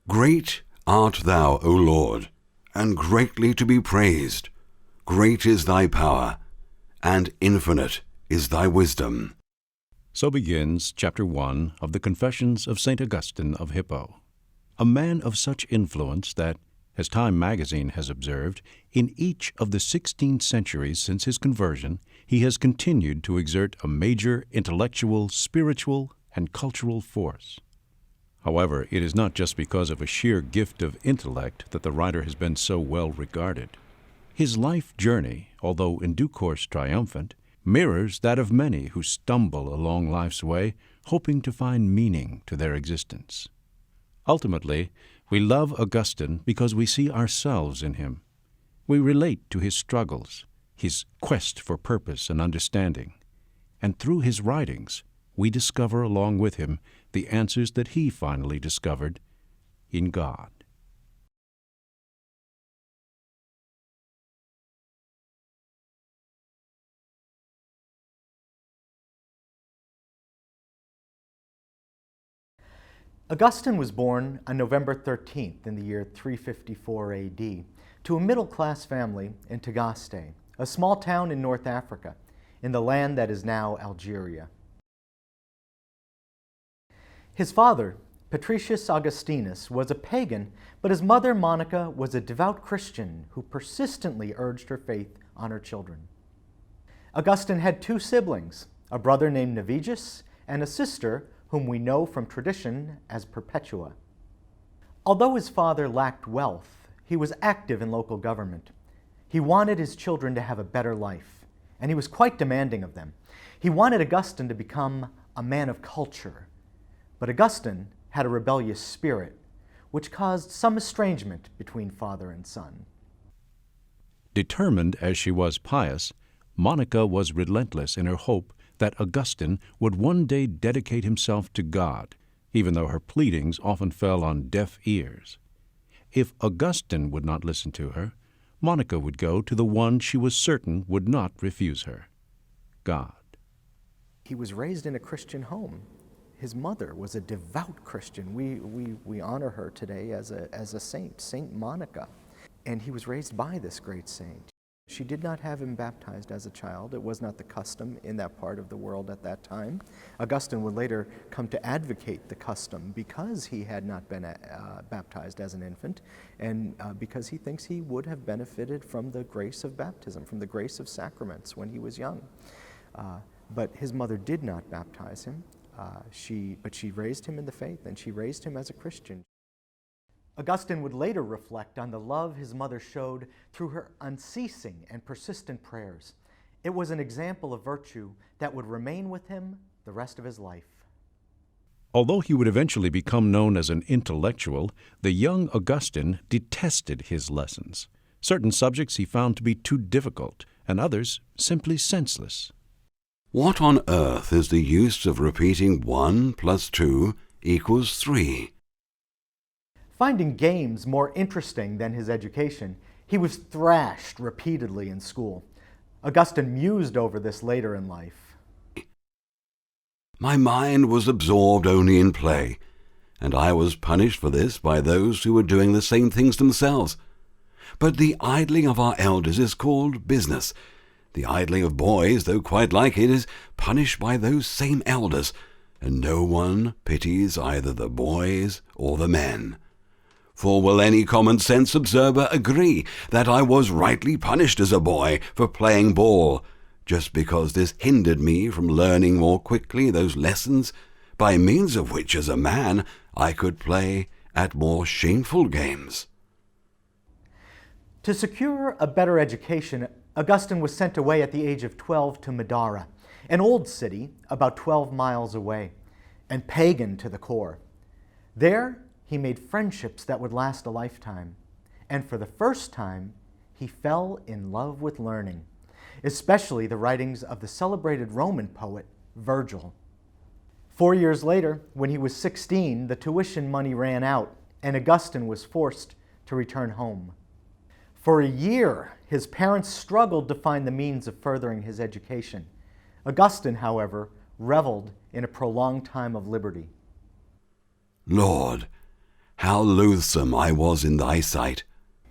Great art thou, O Lord, and greatly to be praised. Great is thy power, and infinite is thy wisdom. So begins Chapter 1 of the Confessions of St. Augustine of Hippo, a man of such influence that, as Time magazine has observed, in each of the 16 centuries since his conversion, he has continued to exert a major intellectual, spiritual, and cultural force. However, it is not just because of a sheer gift of intellect that the writer has been so well regarded. His life journey, although in due course triumphant, mirrors that of many who stumble along life's way, hoping to find meaning to their existence. Ultimately, we love Augustine because we see ourselves in him. We relate to his struggles, his quest for purpose and understanding, and through his writings, we discover along with him the answers that he finally discovered in God. Augustine was born on November 13th in the year 354 AD to a middle-class family in Tagaste, a small town in North Africa, in the land that is now Algeria. His father, Patricius Augustinus, was a pagan, but his mother, Monica, was a devout Christian who persistently urged her faith on her children. Augustine had two siblings, a brother named Navigus and a sister whom we know from tradition as Perpetua. Although his father lacked wealth, he was active in local government. He wanted his children to have a better life, and he was quite demanding of them. He wanted Augustine to become a man of culture, but Augustine had a rebellious spirit, which caused some estrangement between father and son. Determined as she was pious, Monica was relentless in her hope that Augustine would one day dedicate himself to God, even though her pleadings often fell on deaf ears. If Augustine would not listen to her, Monica would go to the one she was certain would not refuse her, God. He was raised in a Christian home. His mother was a devout Christian. We honor her today as a saint, Saint Monica. And he was raised by this great saint. She did not have him baptized as a child. It was not the custom in that part of the world at that time. Augustine would later come to advocate the custom because he had not been baptized as an infant, and because he thinks he would have benefited from the grace of baptism, from the grace of sacraments when he was young. But his mother did not baptize him, but she raised him in the faith, and she raised him as a Christian. Augustine would later reflect on the love his mother showed through her unceasing and persistent prayers. It was an example of virtue that would remain with him the rest of his life. Although he would eventually become known as an intellectual, the young Augustine detested his lessons. Certain subjects he found to be too difficult, and others simply senseless. What on earth is the use of repeating 1 + 2 = 3? Finding games more interesting than his education, he was thrashed repeatedly in school. Augustine mused over this later in life. My mind was absorbed only in play, and I was punished for this by those who were doing the same things themselves. But the idling of our elders is called business. The idling of boys, though quite like it, is punished by those same elders, and no one pities either the boys or the men. For will any common sense observer agree that I was rightly punished as a boy for playing ball, just because this hindered me from learning more quickly those lessons, by means of which as a man I could play at more shameful games? To secure a better education, Augustine was sent away at the age of 12 to Madara, an old city about 12 miles away, and pagan to the core. There, he made friendships that would last a lifetime, and for the first time, he fell in love with learning, especially the writings of the celebrated Roman poet Virgil. 4 years later, when he was 16, the tuition money ran out, and Augustine was forced to return home. For a year, his parents struggled to find the means of furthering his education. Augustine, however, reveled in a prolonged time of liberty. Lord, how loathsome I was in thy sight.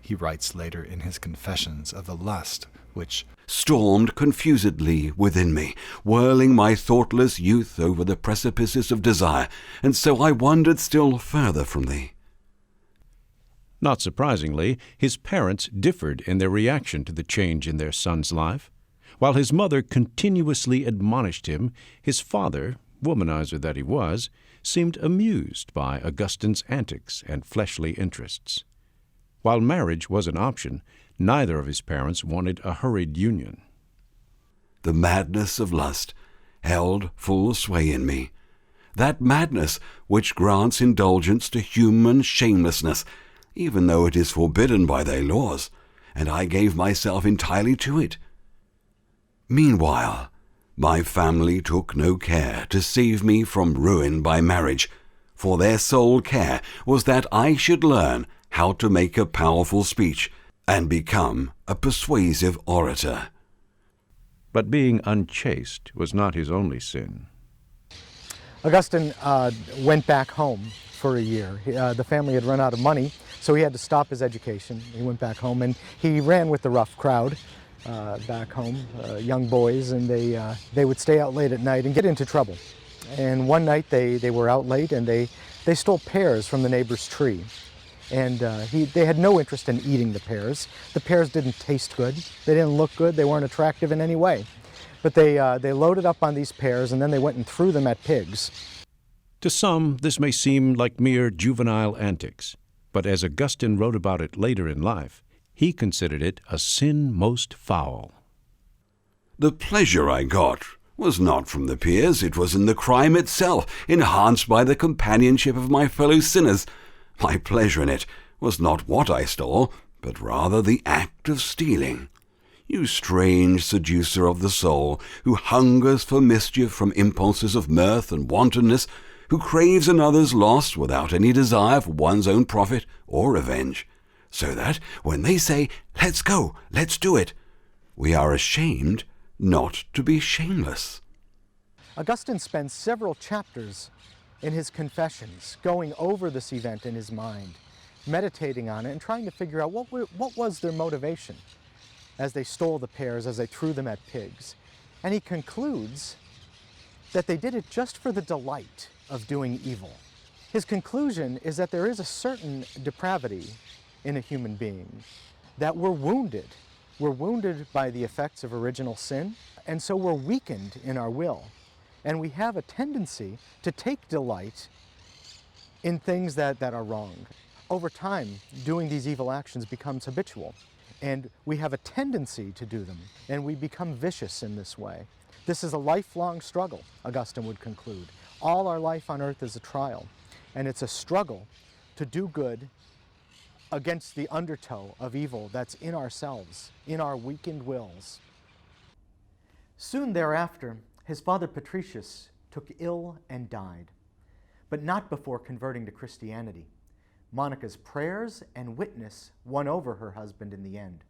He writes later in his Confessions of the lust which stormed confusedly within me, whirling my thoughtless youth over the precipices of desire, and so I wandered still further from thee. Not surprisingly, his parents differed in their reaction to the change in their son's life. While his mother continuously admonished him, his father, womanizer that he was, seemed amused by Augustine's antics and fleshly interests. While marriage was an option, neither of his parents wanted a hurried union. The madness of lust held full sway in me, that madness which grants indulgence to human shamelessness, even though it is forbidden by thy laws, and I gave myself entirely to it. Meanwhile, my family took no care to save me from ruin by marriage, for their sole care was that I should learn how to make a powerful speech and become a persuasive orator. But being unchaste was not his only sin. Augustine went back home for a year. The family had run out of money, so he had to stop his education. He went back home, and he ran with the rough crowd back home, young boys, and they would stay out late at night and get into trouble. And one night they were out late, and they stole pears from the neighbor's tree. And they had no interest in eating the pears. The pears didn't taste good. They didn't look good. They weren't attractive in any way. But they loaded up on these pears, and then they went and threw them at pigs. To some, this may seem like mere juvenile antics, but as Augustine wrote about it later in life, he considered it a sin most foul. The pleasure I got was not from the pears, it was in the crime itself, enhanced by the companionship of my fellow sinners. My pleasure in it was not what I stole, but rather the act of stealing. You strange seducer of the soul, who hungers for mischief from impulses of mirth and wantonness, who craves another's loss without any desire for one's own profit or revenge, so that when they say, "Let's go, let's do it," we are ashamed not to be shameless. Augustine spends several chapters in his Confessions going over this event in his mind, meditating on it and trying to figure out what was their motivation as they stole the pears, as they threw them at pigs. And he concludes that they did it just for the delight of doing evil. His conclusion is that there is a certain depravity in a human being, that we're wounded. We're wounded by the effects of original sin, and so we're weakened in our will. And we have a tendency to take delight in things that are wrong. Over time, doing these evil actions becomes habitual, and we have a tendency to do them, and we become vicious in this way. This is a lifelong struggle, Augustine would conclude. All our life on earth is a trial, and it's a struggle to do good against the undertow of evil that's in ourselves, in our weakened wills. Soon thereafter, his father Patricius took ill and died, but not before converting to Christianity. Monica's prayers and witness won over her husband in the end.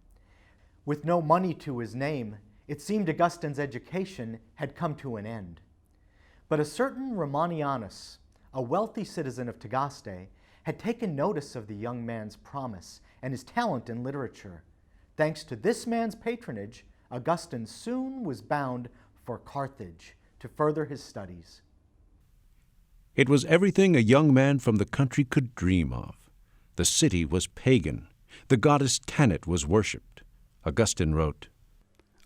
With no money to his name, it seemed Augustine's education had come to an end. But a certain Romanianus, a wealthy citizen of Tagaste, had taken notice of the young man's promise and his talent in literature. Thanks to this man's patronage, Augustine soon was bound for Carthage to further his studies. It was everything a young man from the country could dream of. The city was pagan. The goddess Tanit was worshipped. Augustine wrote,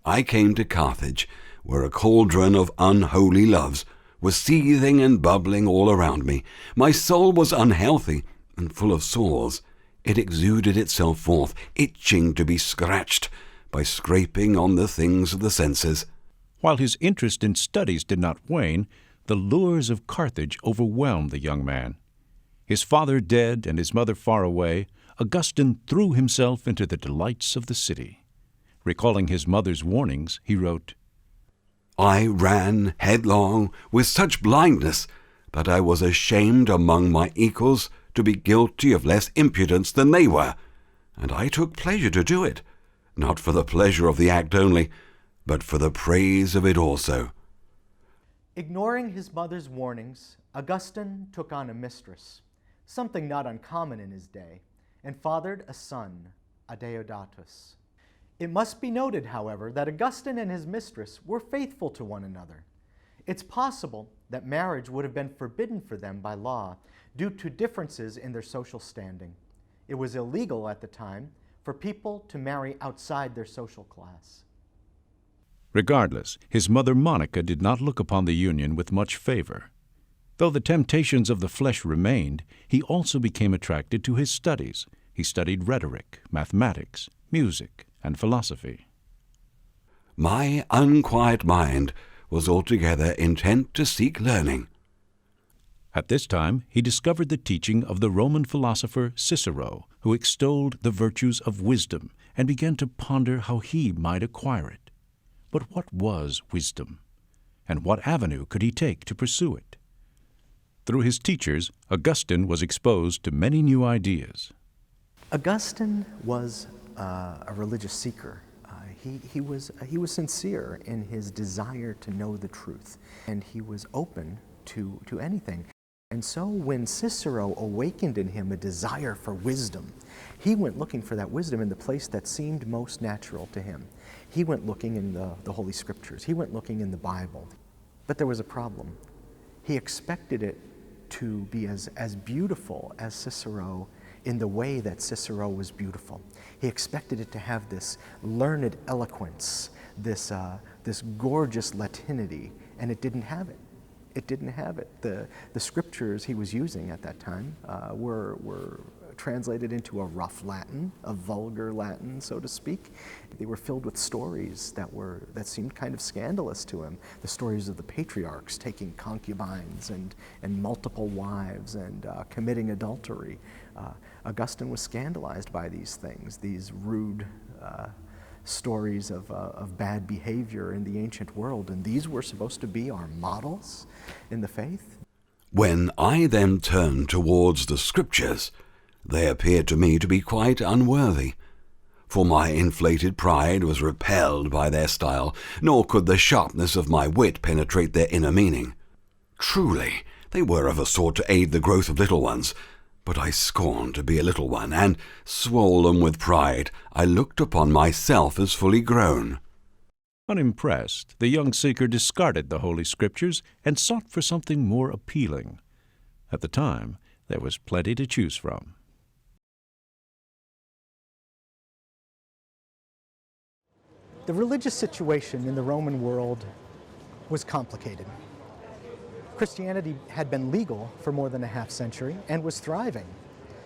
I came to Carthage, where a cauldron of unholy loves was seething and bubbling all around me. My soul was unhealthy and full of sores. It exuded itself forth, itching to be scratched by scraping on the things of the senses. While his interest in studies did not wane, the lures of Carthage overwhelmed the young man. His father dead and his mother far away, Augustine threw himself into the delights of the city. Recalling his mother's warnings, he wrote, I ran headlong with such blindness that I was ashamed among my equals to be guilty of less impudence than they were, and I took pleasure to do it, not for the pleasure of the act only, but for the praise of it also. Ignoring his mother's warnings, Augustine took on a mistress. something not uncommon in his day, and fathered a son, Adeodatus. It must be noted, however, that Augustine and his mistress were faithful to one another. It's possible that marriage would have been forbidden for them by law due to differences in their social standing. It was illegal at the time for people to marry outside their social class. Regardless, his mother Monica did not look upon the union with much favor. Though the temptations of the flesh remained, he also became attracted to his studies. He studied rhetoric, mathematics, music, and philosophy. My unquiet mind was altogether intent to seek learning. At this time, he discovered the teaching of the Roman philosopher Cicero, who extolled the virtues of wisdom, and began to ponder how he might acquire it. But what was wisdom? And what avenue could he take to pursue it? Through his teachers, Augustine was exposed to many new ideas. Augustine was a religious seeker. He was sincere in his desire to know the truth, and he was open to anything. And so when Cicero awakened in him a desire for wisdom, he went looking for that wisdom in the place that seemed most natural to him. He went looking in the Holy Scriptures. He went looking in the Bible. But there was a problem. He expected it to be as beautiful as Cicero in the way that Cicero was beautiful. He expected it to have this learned eloquence, this gorgeous Latinity, and it didn't have it. It didn't have it. The scriptures he was using at that time were translated into a rough Latin, a vulgar Latin, so to speak. They were filled with stories that seemed kind of scandalous to him. The stories of the patriarchs taking concubines and multiple wives and committing adultery. Augustine was scandalized by these things, these rude stories of bad behavior in the ancient world, and these were supposed to be our models in the faith. When I then turned towards the Scriptures, they appeared to me to be quite unworthy, for my inflated pride was repelled by their style, nor could the sharpness of my wit penetrate their inner meaning. Truly, they were of a sort to aid the growth of little ones, but I scorned to be a little one, and, swollen with pride, I looked upon myself as fully grown. Unimpressed, the young seeker discarded the Holy Scriptures and sought for something more appealing. At the time, there was plenty to choose from. The religious situation in the Roman world was complicated. Christianity had been legal for more than a half century and was thriving.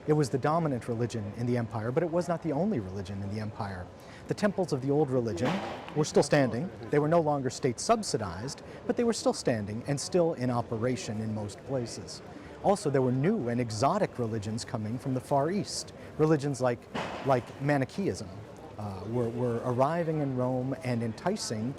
It was the dominant religion in the empire, but it was not the only religion in the empire. The temples of the old religion were still standing. They were no longer state-subsidized, but they were still standing and still in operation in most places. Also, there were new and exotic religions coming from the Far East. Religions like Manichaeism were arriving in Rome and enticing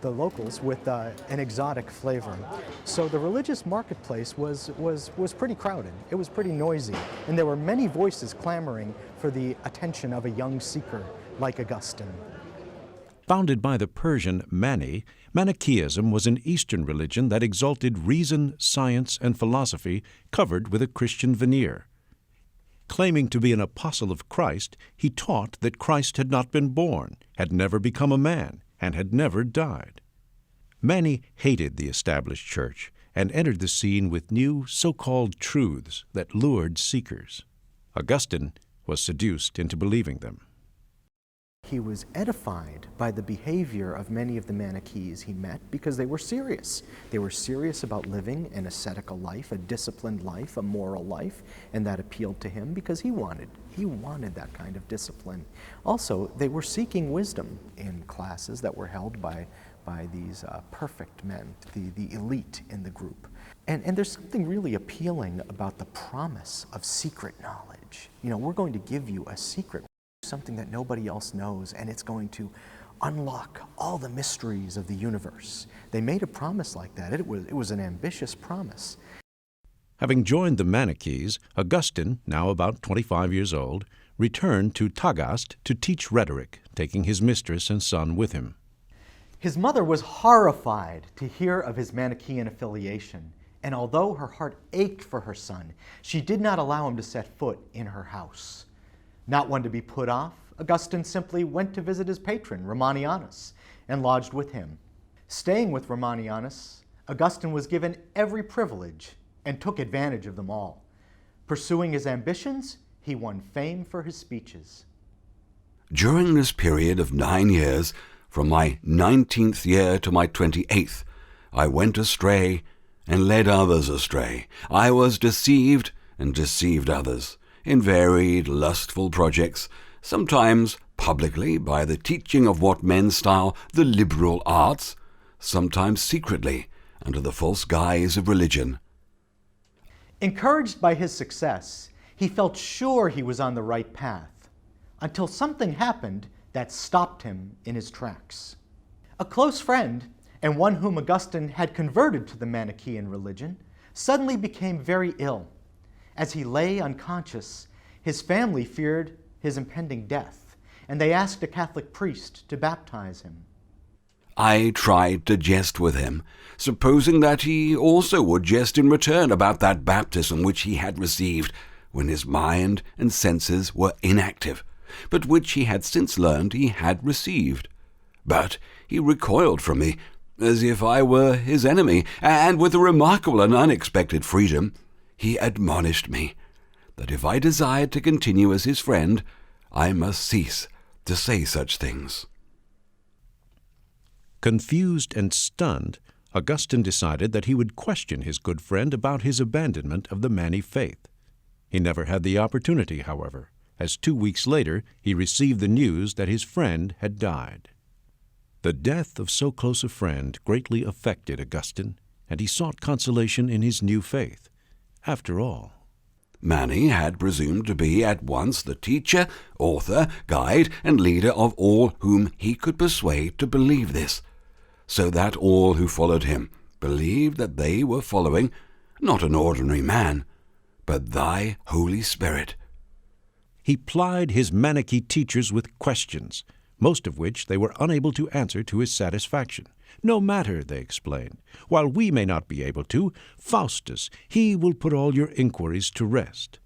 the locals with an exotic flavor. So the religious marketplace was pretty crowded. It was pretty noisy, and there were many voices clamoring for the attention of a young seeker like Augustine. Founded by the Persian Mani, Manichaeism was an Eastern religion that exalted reason, science, and philosophy covered with a Christian veneer. Claiming to be an apostle of Christ, he taught that Christ had not been born, had never become a man, and had never died. Mani hated the established church and entered the scene with new so-called truths that lured seekers. Augustine was seduced into believing them. He was edified by the behavior of many of the Manichaeans he met because they were serious. They were serious about living an ascetical life, a disciplined life, a moral life, and that appealed to him because he wanted that kind of discipline. Also, they were seeking wisdom in classes that were held by these perfect men, the elite in the group. And there's something really appealing about the promise of secret knowledge. You know, we're going to give you a secret, something that nobody else knows, and it's going to unlock all the mysteries of the universe. They made a promise like that. It was an ambitious promise. Having joined the Manichaeans, Augustine, now about 25 years old, returned to Tagaste to teach rhetoric, taking his mistress and son with him. His mother was horrified to hear of his Manichaean affiliation, And although her heart ached for her son, she did not allow him to set foot in her house. Not one to be put off, Augustine simply went to visit his patron, Romanianus, and lodged with him. Staying with Romanianus, Augustine was given every privilege and took advantage of them all. Pursuing his ambitions, he won fame for his speeches. During this period of 9 years, from my 19th year to my 28th, I went astray and led others astray. I was deceived and deceived others in varied lustful projects, sometimes publicly by the teaching of what men style the liberal arts, sometimes secretly under the false guise of religion. Encouraged by his success, he felt sure he was on the right path, until something happened that stopped him in his tracks. A close friend, and one whom Augustine had converted to the Manichaean religion, suddenly became very ill. As he lay unconscious, his family feared his impending death, and they asked a Catholic priest to baptize him. I tried to jest with him, supposing that he also would jest in return about that baptism which he had received when his mind and senses were inactive, but which he had since learned he had received. But he recoiled from me, as if I were his enemy, and with a remarkable and unexpected freedom, he admonished me that if I desired to continue as his friend, I must cease to say such things. Confused and stunned, Augustine decided that he would question his good friend about his abandonment of the Mani faith. He never had the opportunity, however, as 2 weeks later he received the news that his friend had died. The death of so close a friend greatly affected Augustine, and he sought consolation in his new faith. After all, Mani had presumed to be at once the teacher, author, guide, and leader of all whom he could persuade to believe this, so that all who followed him believed that they were following not an ordinary man, but thy Holy Spirit. he plied his Manichae teachers with questions, most of which they were unable to answer to his satisfaction. No matter, they explained. While we may not be able to, Faustus, he will put all your inquiries to rest.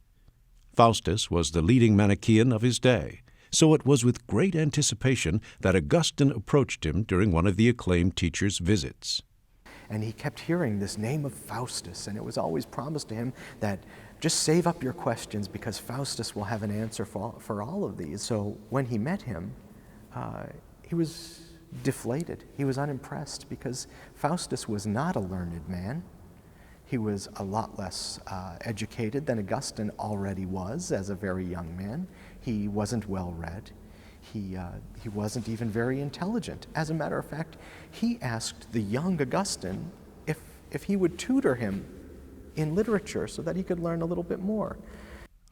Faustus was the leading Manichaean of his day, so it was with great anticipation that Augustine approached him during one of the acclaimed teacher's visits. And he kept hearing this name of Faustus, and it was always promised to him that just save up your questions because Faustus will have an answer for all of these. So when he met him, he was deflated. He was unimpressed because Faustus was not a learned man. He was a lot less educated than Augustine already was as a very young man. He wasn't well-read. He wasn't even very intelligent. As a matter of fact, he asked the young Augustine if he would tutor him in literature so that he could learn a little bit more.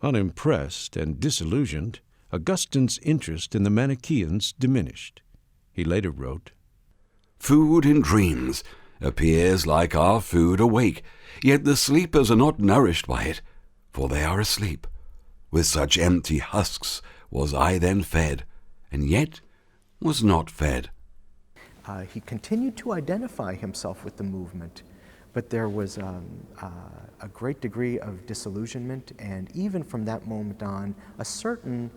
Unimpressed and disillusioned, Augustine's interest in the Manichaeans diminished. He later wrote, "Food in dreams appears like our food awake, yet the sleepers are not nourished by it, for they are asleep. With such empty husks was I then fed, and yet was not fed." He continued to identify himself with the movement, but there was a great degree of disillusionment, and even from that moment on, a certain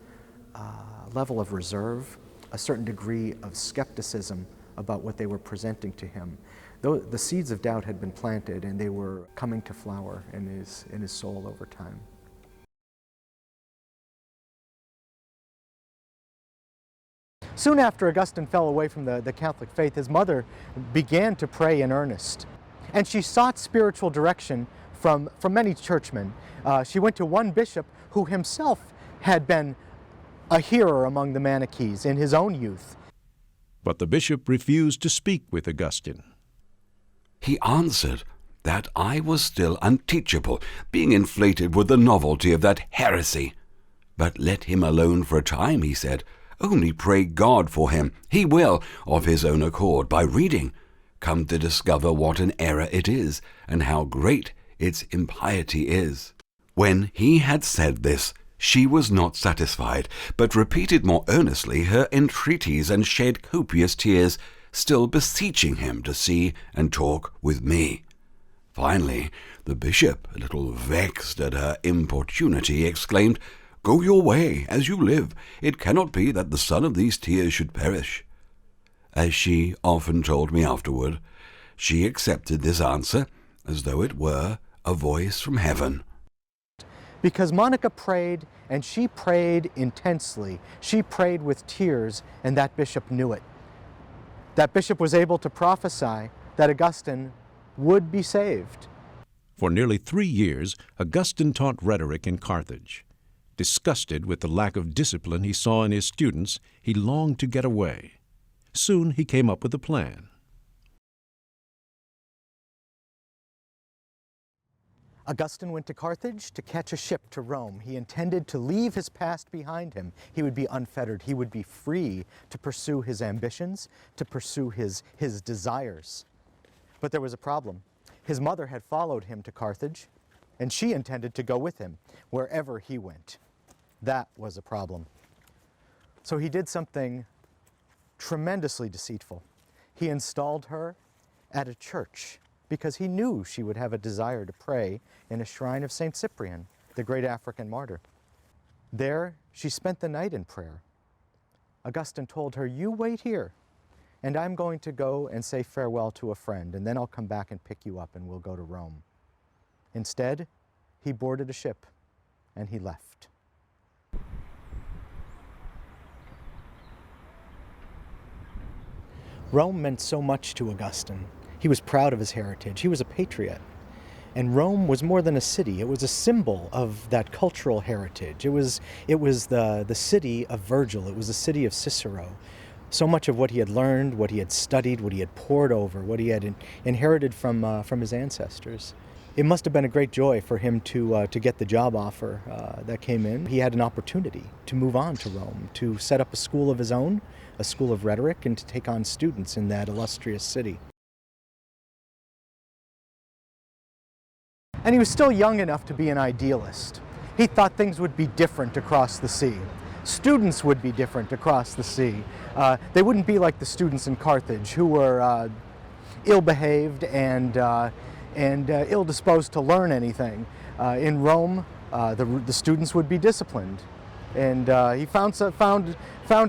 level of reserve, a certain degree of skepticism about what they were presenting to him. Though the seeds of doubt had been planted, and they were coming to flower in his soul over time. Soon after Augustine fell away from the Catholic faith, his mother began to pray in earnest. And she sought spiritual direction from many churchmen. She went to one bishop who himself had been a hearer among the Manichaeans in his own youth. but the bishop refused to speak with Augustine. He answered that I was still unteachable, being inflated with the novelty of that heresy. But let him alone for a time, he said. Only pray God for him. He will, of his own accord, by reading, come to discover what an error it is, and how great its impiety is. When he had said this, she was not satisfied, but repeated more earnestly her entreaties and shed copious tears, still beseeching him to see and talk with me. Finally, the bishop, a little vexed at her importunity, exclaimed, "Go your way, as you live. It cannot be that the son of these tears should perish." As she often told me afterward, she accepted this answer as though it were a voice from heaven. Because Monica prayed, and she prayed intensely. She prayed with tears, and that bishop knew it. That bishop was able to prophesy that Augustine would be saved. For nearly 3 years, Augustine taught rhetoric in Carthage. Disgusted with the lack of discipline he saw in his students, he longed to get away. Soon he came up with a plan. Augustine went to Carthage to catch a ship to Rome. He intended to leave his past behind him. He would be unfettered. He would be free to pursue his ambitions, to pursue his desires. But there was a problem. His mother had followed him to Carthage, and she intended to go with him wherever he went. That was a problem. So he did something tremendously deceitful. He installed her at a church because he knew she would have a desire to pray in a shrine of St. Cyprian, the great African martyr. There, she spent the night in prayer. Augustine told her, "You wait here, and I'm going to go and say farewell to a friend, and then I'll come back and pick you up and we'll go to Rome." Instead, he boarded a ship and he left. Rome meant so much to Augustine. He was proud of his heritage. He was a patriot. And Rome was more than a city. It was a symbol of that cultural heritage. It was the city of Virgil. It was the city of Cicero. So much of what he had learned, what he had studied, what he had pored over, what he had inherited from his ancestors. It must have been a great joy for him to get the job offer that came in. He had an opportunity to move on to Rome, to set up a school of his own, a school of rhetoric, and to take on students in that illustrious city. And he was still young enough to be an idealist. He thought things would be different across the sea. Students would be different across the sea. They wouldn't be like the students in Carthage, who were ill-behaved and ill-disposed to learn anything. In Rome, the students would be disciplined. And he found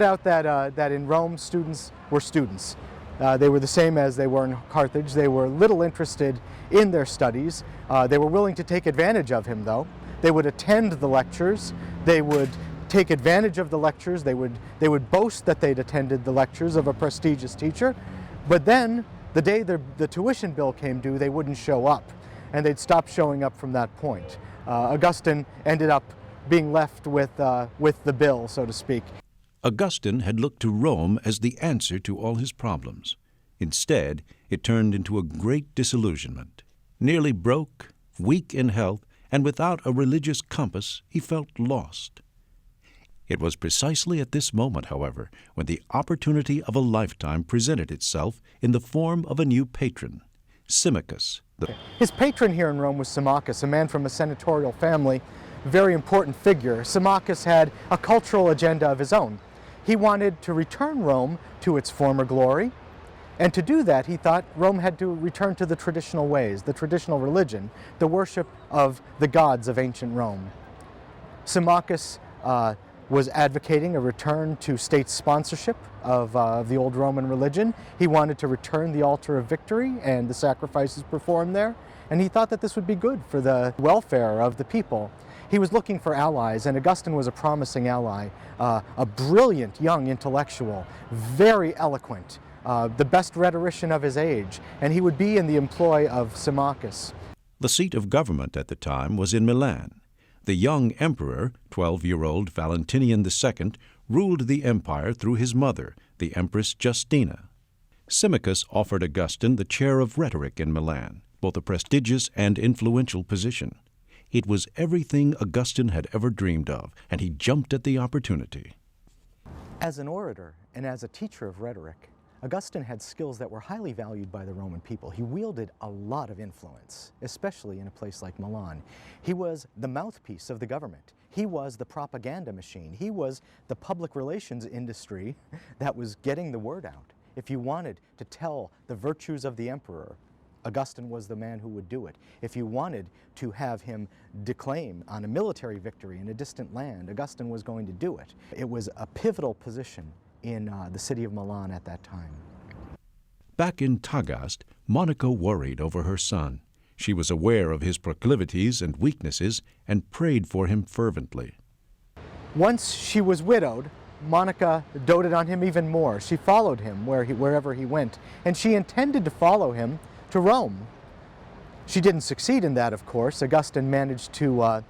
out that in Rome, students were students. They were the same as they were in Carthage. They were little interested in their studies. They were willing to take advantage of him, though. They would attend the lectures. They would take advantage of the lectures. They would boast that they'd attended the lectures of a prestigious teacher. But then, the day the tuition bill came due, they wouldn't show up. And they'd stop showing up from that point. Augustine ended up being left with the bill, so to speak. Augustine had looked to Rome as the answer to all his problems. Instead, it turned into a great disillusionment. Nearly broke, weak in health, and without a religious compass, he felt lost. It was precisely at this moment, however, when the opportunity of a lifetime presented itself in the form of a new patron, Symmachus. His patron here in Rome was Symmachus, a man from a senatorial family, very important figure. Symmachus had a cultural agenda of his own. He wanted to return Rome to its former glory, and to do that, he thought Rome had to return to the traditional ways, the traditional religion, the worship of the gods of ancient Rome. Symmachus was advocating a return to state sponsorship of the old Roman religion. He wanted to return the altar of victory and the sacrifices performed there, and he thought that this would be good for the welfare of the people. He was looking for allies, and Augustine was a promising ally, a brilliant young intellectual, very eloquent, the best rhetorician of his age, and he would be in the employ of Symmachus. The seat of government at the time was in Milan. The young emperor, 12-year-old Valentinian II, ruled the empire through his mother, the Empress Justina. Symmachus offered Augustine the chair of rhetoric in Milan, both a prestigious and influential position. It was everything Augustine had ever dreamed of, and he jumped at the opportunity. As an orator and as a teacher of rhetoric, Augustine had skills that were highly valued by the Roman people. He wielded a lot of influence, especially in a place like Milan. He was the mouthpiece of the government. He was the propaganda machine. He was the public relations industry that was getting the word out. If you wanted to tell the virtues of the emperor, Augustine was the man who would do it. If you wanted to have him declaim on a military victory in a distant land, Augustine was going to do it. It was a pivotal position in the city of Milan at that time. Back in Tagaste, Monica worried over her son. She was aware of his proclivities and weaknesses and prayed for him fervently. Once she was widowed, Monica doted on him even more. She followed him wherever he went, and she intended to follow him to Rome. She didn't succeed in that, of course. Augustine managed to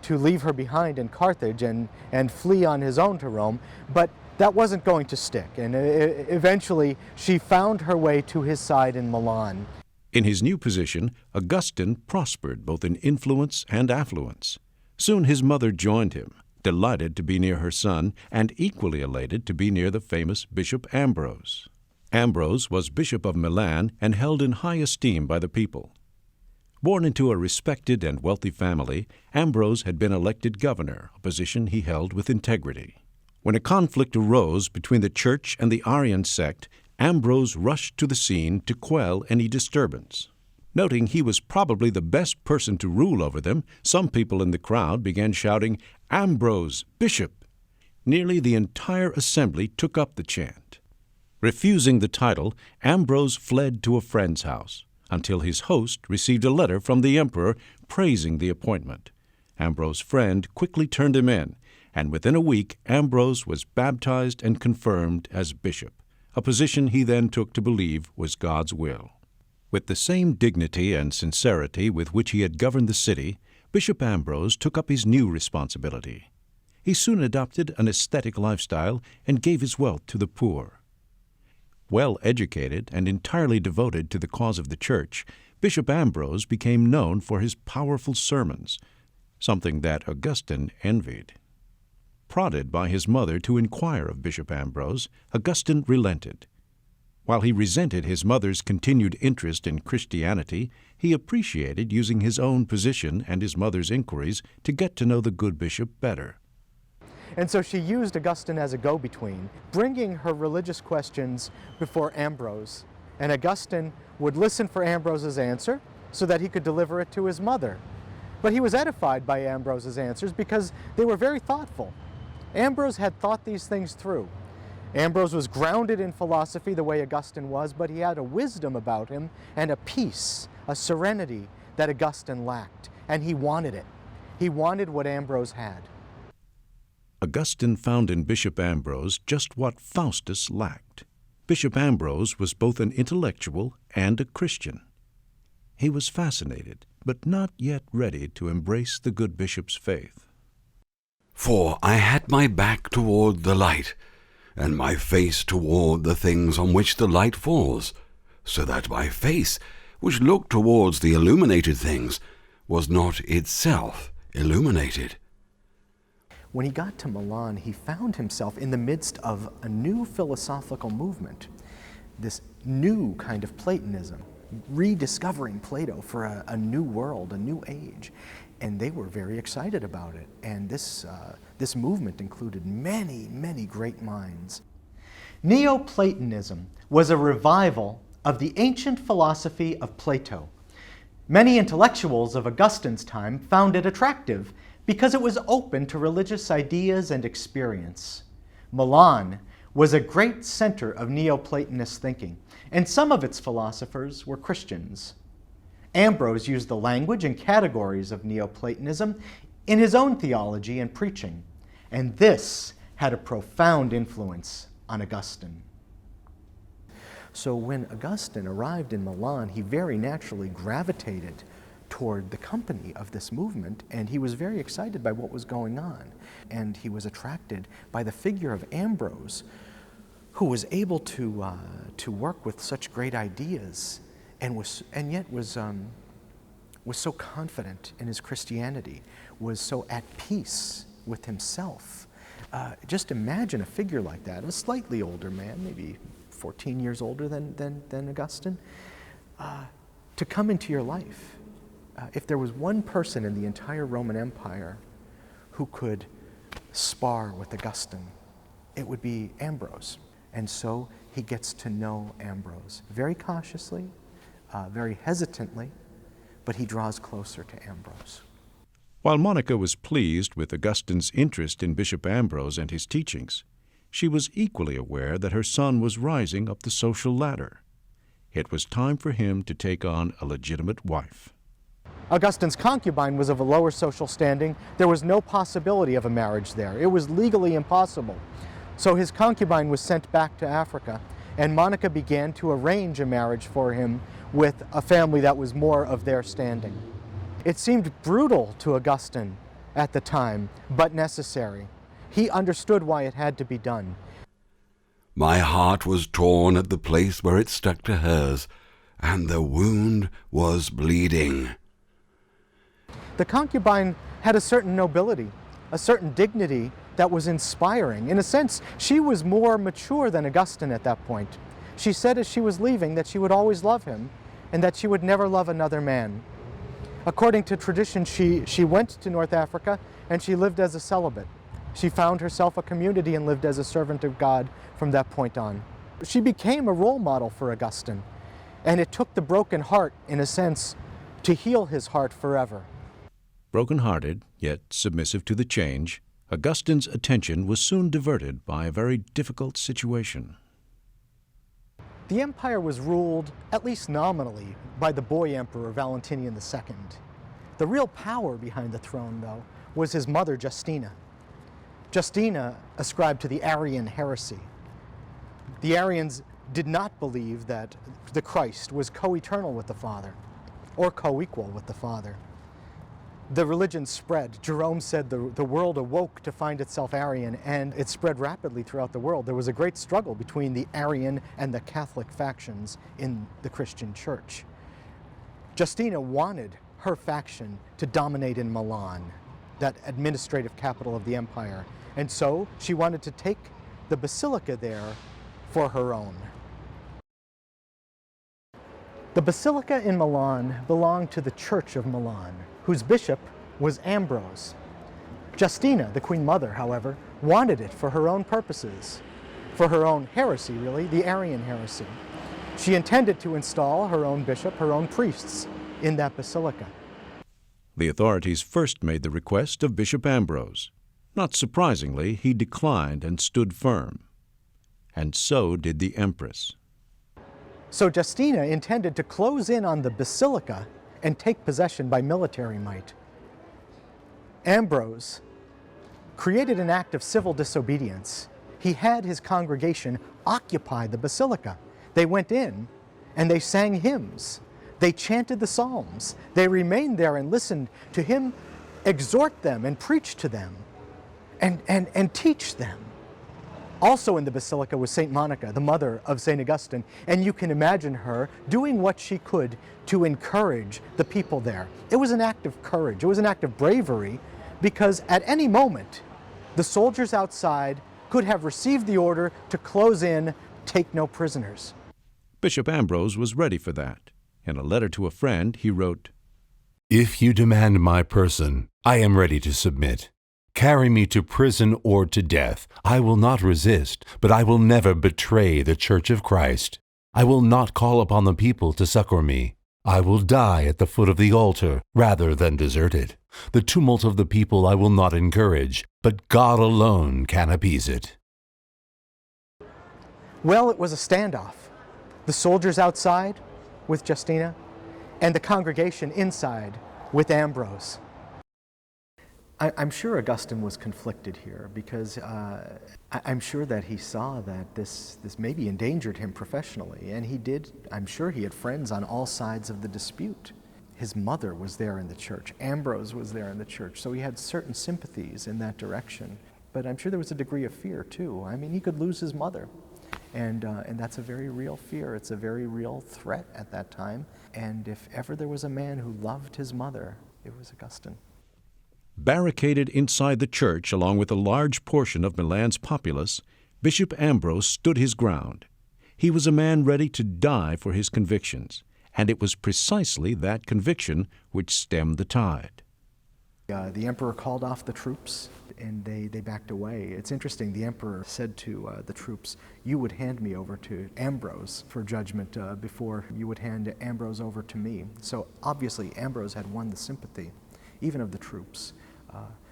leave her behind in Carthage and flee on his own to Rome, but that wasn't going to stick, and eventually she found her way to his side in Milan. In his new position, Augustine prospered both in influence and affluence. Soon his mother joined him, delighted to be near her son, and equally elated to be near the famous Bishop Ambrose. Ambrose was Bishop of Milan and held in high esteem by the people. Born into a respected and wealthy family, Ambrose had been elected governor, a position he held with integrity. When a conflict arose between the Church and the Arian sect, Ambrose rushed to the scene to quell any disturbance. Noting he was probably the best person to rule over them, some people in the crowd began shouting, "Ambrose, Bishop!" Nearly the entire assembly took up the chant. Refusing the title, Ambrose fled to a friend's house, until his host received a letter from the emperor praising the appointment. Ambrose's friend quickly turned him in, and within a week Ambrose was baptized and confirmed as bishop, a position he then took to believe was God's will. With the same dignity and sincerity with which he had governed the city, Bishop Ambrose took up his new responsibility. He soon adopted an ascetic lifestyle and gave his wealth to the poor. Well educated and entirely devoted to the cause of the Church, Bishop Ambrose became known for his powerful sermons, something that Augustine envied. Prodded by his mother to inquire of Bishop Ambrose, Augustine relented. While he resented his mother's continued interest in Christianity, he appreciated using his own position and his mother's inquiries to get to know the good bishop better. And so she used Augustine as a go-between, bringing her religious questions before Ambrose. And Augustine would listen for Ambrose's answer so that he could deliver it to his mother. But he was edified by Ambrose's answers because they were very thoughtful. Ambrose had thought these things through. Ambrose was grounded in philosophy the way Augustine was, but he had a wisdom about him and a peace, a serenity that Augustine lacked, and he wanted it. He wanted what Ambrose had. Augustine found in Bishop Ambrose just what Faustus lacked. Bishop Ambrose was both an intellectual and a Christian. He was fascinated, but not yet ready to embrace the good bishop's faith. For I had my back toward the light, and my face toward the things on which the light falls, so that my face, which looked towards the illuminated things, was not itself illuminated. When he got to Milan, he found himself in the midst of a new philosophical movement, this new kind of Platonism, rediscovering Plato for a new world, a new age. And they were very excited about it. And this movement included many, many great minds. Neoplatonism was a revival of the ancient philosophy of Plato. Many intellectuals of Augustine's time found it attractive because it was open to religious ideas and experience. Milan was a great center of Neoplatonist thinking, and some of its philosophers were Christians. Ambrose used the language and categories of Neoplatonism in his own theology and preaching, and this had a profound influence on Augustine. So when Augustine arrived in Milan, he very naturally gravitated toward the company of this movement, and he was very excited by what was going on. And he was attracted by the figure of Ambrose, who was able to work with such great ideas and yet was so confident in his Christianity, was so at peace with himself. Just imagine a figure like that, a slightly older man, maybe 14 years older than Augustine, to come into your life. If there was one person in the entire Roman Empire who could spar with Augustine, it would be Ambrose. And so he gets to know Ambrose very cautiously, very hesitantly, but he draws closer to Ambrose. While Monica was pleased with Augustine's interest in Bishop Ambrose and his teachings, she was equally aware that her son was rising up the social ladder. It was time for him to take on a legitimate wife. Augustine's concubine was of a lower social standing. There was no possibility of a marriage there. It was legally impossible. So his concubine was sent back to Africa, and Monica began to arrange a marriage for him with a family that was more of their standing. It seemed brutal to Augustine at the time, but necessary. He understood why it had to be done. My heart was torn at the place where it stuck to hers, and the wound was bleeding. The concubine had a certain nobility, a certain dignity that was inspiring. In a sense, she was more mature than Augustine at that point. She said as she was leaving that she would always love him and that she would never love another man. According to tradition, she went to North Africa and she lived as a celibate. She found herself a community and lived as a servant of God from that point on. She became a role model for Augustine, and it took the broken heart, in a sense, to heal his heart forever. Broken-hearted, yet submissive to the change, Augustine's attention was soon diverted by a very difficult situation. The empire was ruled, at least nominally, by the boy emperor Valentinian II. The real power behind the throne, though, was his mother Justina. Justina ascribed to the Arian heresy. The Arians did not believe that the Christ was co-eternal with the Father, or co-equal with the Father. The religion spread. Jerome said the world awoke to find itself Arian, and it spread rapidly throughout the world. There was a great struggle between the Arian and the Catholic factions in the Christian church. Justina wanted her faction to dominate in Milan, that administrative capital of the empire, and so she wanted to take the Basilica there for her own. The Basilica in Milan belonged to the Church of Milan, whose bishop was Ambrose. Justina, the Queen Mother, however, wanted it for her own purposes, for her own heresy, really, the Arian heresy. She intended to install her own bishop, her own priests, in that basilica. The authorities first made the request of Bishop Ambrose. Not surprisingly, he declined and stood firm. And so did the Empress. So Justina intended to close in on the basilica and take possession by military might. Ambrose created an act of civil disobedience. He had his congregation occupy the basilica. They went in and they sang hymns. They chanted the Psalms. They remained there and listened to him exhort them and preach to them and teach them. Also in the basilica was St. Monica, the mother of St. Augustine, and you can imagine her doing what she could to encourage the people there. It was an act of courage, it was an act of bravery, because at any moment, the soldiers outside could have received the order to close in, take no prisoners. Bishop Ambrose was ready for that. In a letter to a friend, he wrote, "If you demand my person, I am ready to submit. Carry me to prison or to death. I will not resist, but I will never betray the Church of Christ. I will not call upon the people to succor me. I will die at the foot of the altar rather than desert it. The tumult of the people I will not encourage, but God alone can appease it." Well, it was a standoff. The soldiers outside with Justina and the congregation inside with Ambrose. I'm sure Augustine was conflicted here because I'm sure that he saw that this maybe endangered him professionally, and he did. I'm sure he had friends on all sides of the dispute. His mother was there in the church. Ambrose was there in the church, so he had certain sympathies in that direction. But I'm sure there was a degree of fear too. I mean, he could lose his mother, and that's a very real fear. It's a very real threat at that time. And if ever there was a man who loved his mother, it was Augustine. Barricaded inside the church along with a large portion of Milan's populace, Bishop Ambrose stood his ground. He was a man ready to die for his convictions, and it was precisely that conviction which stemmed the tide. The emperor called off the troops they backed away. It's interesting, the emperor said to the troops, "You would hand me over to Ambrose for judgment before you would hand Ambrose over to me." So obviously Ambrose had won the sympathy, even of the troops.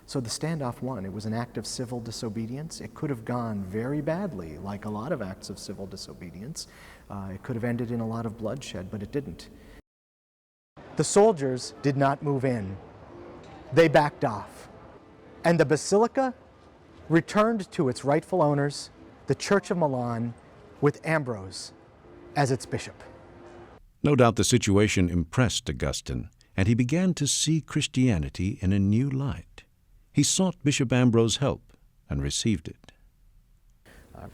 So the standoff won. It was an act of civil disobedience. It could have gone very badly, like a lot of acts of civil disobedience. It could have ended in a lot of bloodshed, but it didn't. The soldiers did not move in. They backed off. And the Basilica returned to its rightful owners, the Church of Milan, with Ambrose as its bishop. No doubt the situation impressed Augustine, and he began to see Christianity in a new light. He sought Bishop Ambrose's help and received it.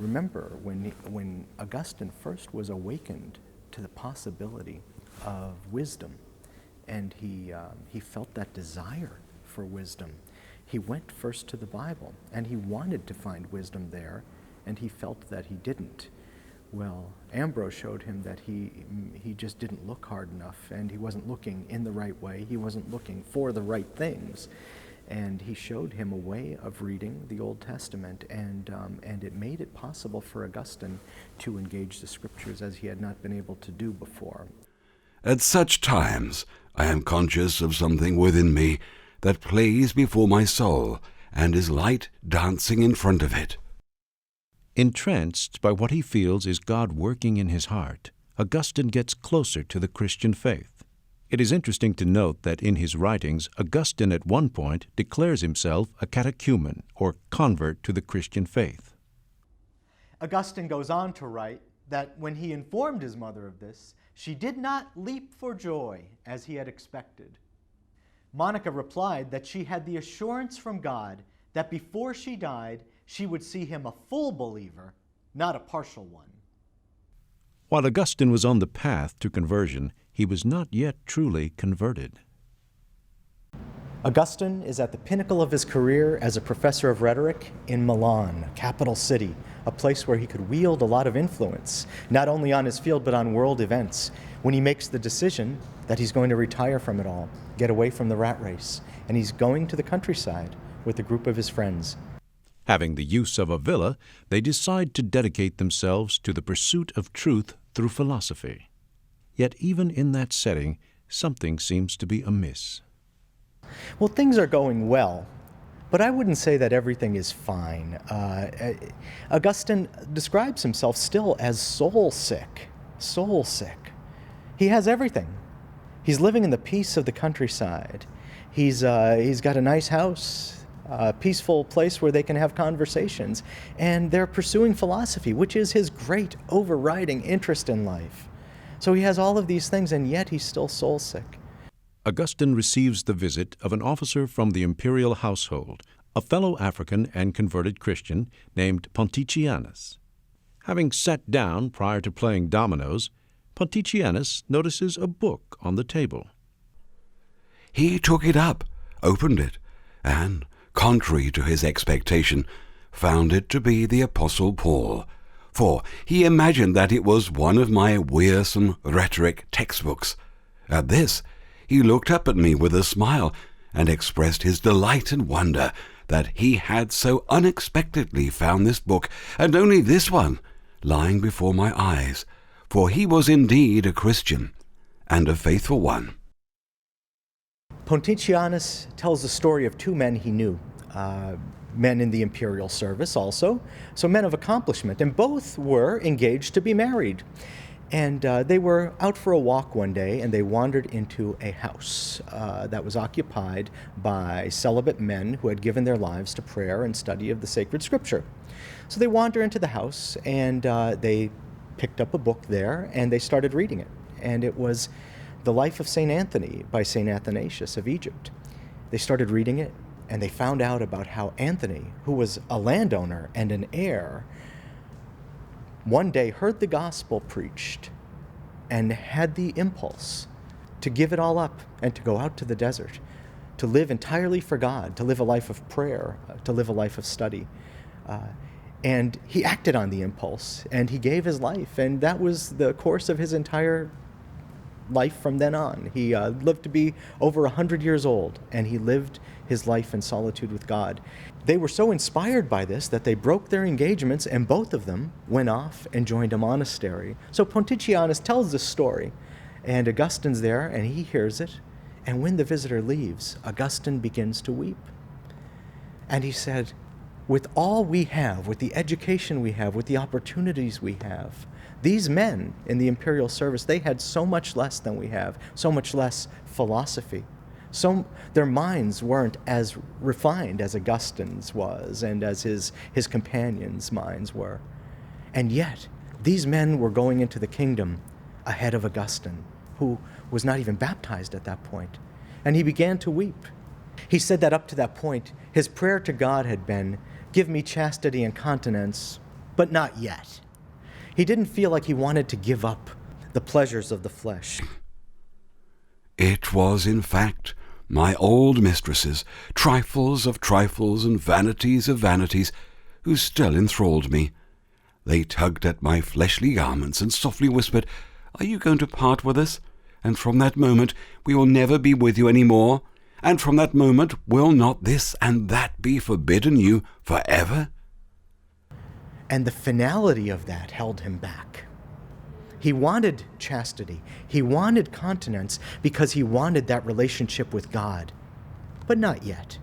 Remember, when Augustine first was awakened to the possibility of wisdom, and he felt that desire for wisdom, he went first to the Bible, and he wanted to find wisdom there, and he felt that he didn't. Well, Ambrose showed him that he just didn't look hard enough, and he wasn't looking in the right way. He wasn't looking for the right things. And he showed him a way of reading the Old Testament, and it made it possible for Augustine to engage the Scriptures as he had not been able to do before. At such times I am conscious of something within me that plays before my soul, and is light dancing in front of it. Entranced by what he feels is God working in his heart, Augustine gets closer to the Christian faith. It is interesting to note that in his writings, Augustine at one point declares himself a catechumen, or convert to the Christian faith. Augustine goes on to write that when he informed his mother of this, she did not leap for joy as he had expected. Monica replied that she had the assurance from God that before she died, she would see him a full believer, not a partial one. While Augustine was on the path to conversion, he was not yet truly converted. Augustine is at the pinnacle of his career as a professor of rhetoric in Milan, a capital city, a place where he could wield a lot of influence, not only on his field but on world events, when he makes the decision that he's going to retire from it all, get away from the rat race, and he's going to the countryside with a group of his friends. Having the use of a villa, they decide to dedicate themselves to the pursuit of truth through philosophy. Yet even in that setting, something seems to be amiss. Well, things are going well, but I wouldn't say that everything is fine. Augustine describes himself still as soul sick. Soul sick. He has everything. He's living in the peace of the countryside. He's got a nice house, a peaceful place where they can have conversations, and they're pursuing philosophy, which is his great overriding interest in life. So he has all of these things, and yet he's still soul sick. Augustine receives the visit of an officer from the imperial household, a fellow African and converted Christian named Pontitianus. Having sat down prior to playing dominoes, Pontitianus notices a book on the table. He took it up, opened it, and, contrary to his expectation, found it to be the Apostle Paul, for he imagined that it was one of my wearisome rhetoric textbooks. At this, he looked up at me with a smile and expressed his delight and wonder that he had so unexpectedly found this book, and only this one, lying before my eyes, for he was indeed a Christian, and a faithful one. Pontitianus tells the story of two men he knew, men in the imperial service also, so men of accomplishment, and both were engaged to be married. And they were out for a walk one day, and they wandered into a house that was occupied by celibate men who had given their lives to prayer and study of the sacred scripture. So they wander into the house, and they picked up a book there, and they started reading it. And it was The Life of St. Anthony by St. Athanasius of Egypt. They started reading it, and they found out about how Anthony, who was a landowner and an heir, one day heard the gospel preached and had the impulse to give it all up and to go out to the desert, to live entirely for God, to live a life of prayer, to live a life of study. And he acted on the impulse, and he gave his life, and that was the course of his entire life from then on. He lived to be over 100 years old, and he lived his life in solitude with God. They were so inspired by this that they broke their engagements, and both of them went off and joined a monastery. So Pontitianus tells this story, and Augustine's there, and he hears it. And when the visitor leaves, Augustine begins to weep. And he said, with all we have, with the education we have, with the opportunities we have, these men in the imperial service, they had so much less than we have, so much less philosophy. So their minds weren't as refined as Augustine's was and as his companions' minds were. And yet, these men were going into the kingdom ahead of Augustine, who was not even baptized at that point. And he began to weep. He said that up to that point, his prayer to God had been, give me chastity and continence, but not yet. He didn't feel like he wanted to give up the pleasures of the flesh. It was, in fact, my old mistresses, trifles of trifles and vanities of vanities, who still enthralled me. They tugged at my fleshly garments and softly whispered, are you going to part with us? And from that moment we will never be with you any more? And from that moment will not this and that be forbidden you forever? And the finality of that held him back. He wanted chastity. He wanted continence because he wanted that relationship with God. But not yet.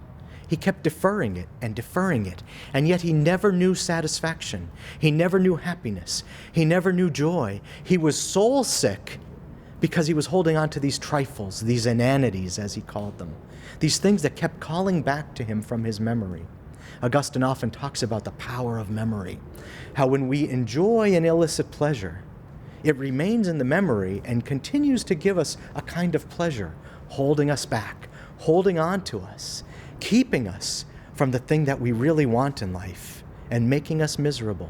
He kept deferring it, and yet he never knew satisfaction. He never knew happiness. He never knew joy. He was soul sick because he was holding on to these trifles, these inanities, as he called them, these things that kept calling back to him from his memory. Augustine often talks about the power of memory, how when we enjoy an illicit pleasure, it remains in the memory and continues to give us a kind of pleasure, holding us back, holding on to us, keeping us from the thing that we really want in life and making us miserable.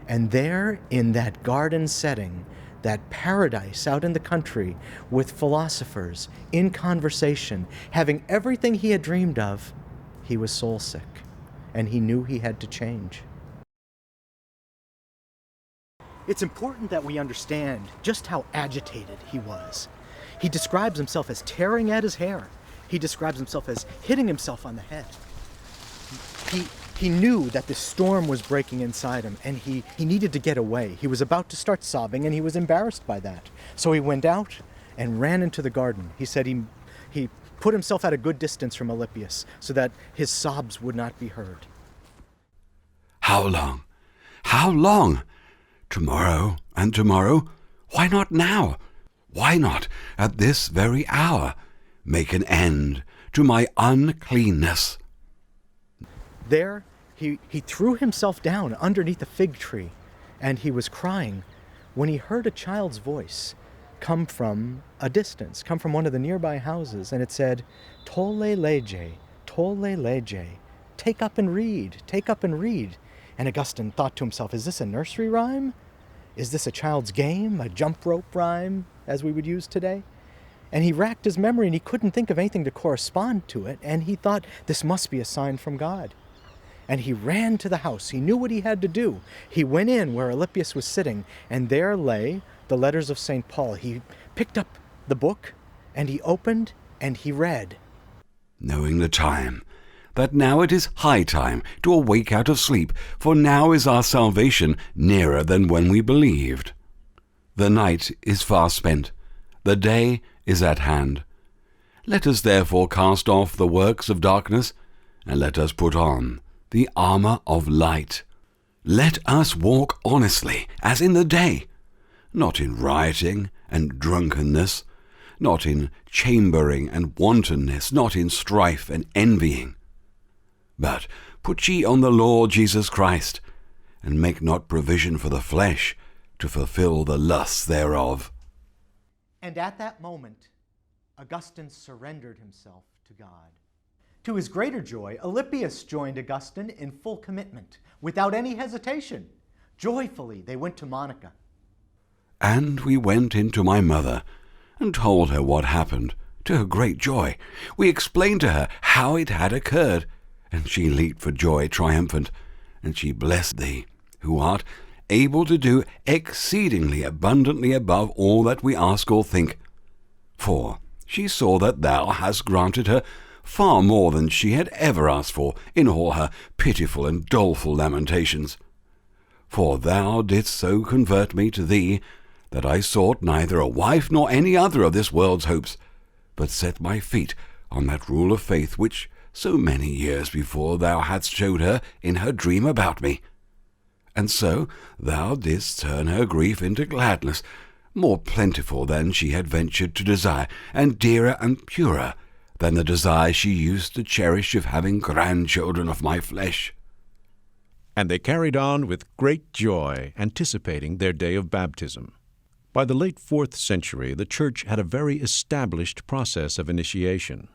And there, in that garden setting, that paradise out in the country with philosophers, in conversation, having everything he had dreamed of, he was soul sick, and he knew he had to change. It's important that we understand just how agitated he was. He describes himself as tearing at his hair. He describes himself as hitting himself on the head. He knew that the storm was breaking inside him, and he needed to get away. He was about to start sobbing, and he was embarrassed by that. So he went out and ran into the garden. He said he put himself at a good distance from Alypius so that his sobs would not be heard. How long? How long? Tomorrow and tomorrow? Why not now? Why not at this very hour make an end to my uncleanness? There, he threw himself down underneath a fig tree, and he was crying when he heard a child's voice come from a distance, come from one of the nearby houses, and it said, Tolle lege, take up and read, take up and read. And Augustine thought to himself, is this a nursery rhyme? Is this a child's game, a jump rope rhyme, as we would use today? And he racked his memory, and he couldn't think of anything to correspond to it, and he thought, this must be a sign from God. And he ran to the house. He knew what he had to do. He went in where Alypius was sitting, and there lay the letters of St. Paul. He picked up the book, and he opened, and he read. Knowing the time, that now it is high time to awake out of sleep, for now is our salvation nearer than when we believed. The night is far spent, the day is at hand. Let us therefore cast off the works of darkness, and let us put on the armor of light. Let us walk honestly, as in the day, not in rioting and drunkenness, not in chambering and wantonness, not in strife and envying. But put ye on the Lord Jesus Christ, and make not provision for the flesh to fulfill the lusts thereof. And at that moment, Augustine surrendered himself to God. To his greater joy, Alypius joined Augustine in full commitment, without any hesitation. Joyfully, they went to Monica. And we went in to my mother, and told her what happened. To her great joy, we explained to her how it had occurred, and she leaped for joy triumphant, and she blessed thee, who art able to do exceedingly abundantly above all that we ask or think. For she saw that thou hast granted her far more than she had ever asked for in all her pitiful and doleful lamentations. For thou didst so convert me to thee, that I sought neither a wife nor any other of this world's hopes, but set my feet on that rule of faith which so many years before thou hadst showed her in her dream about me. And so thou didst turn her grief into gladness, more plentiful than she had ventured to desire, and dearer and purer than the desire she used to cherish of having grandchildren of my flesh. And they carried on with great joy, anticipating their day of baptism. By the late 4th century, the Church had a very established process of initiation.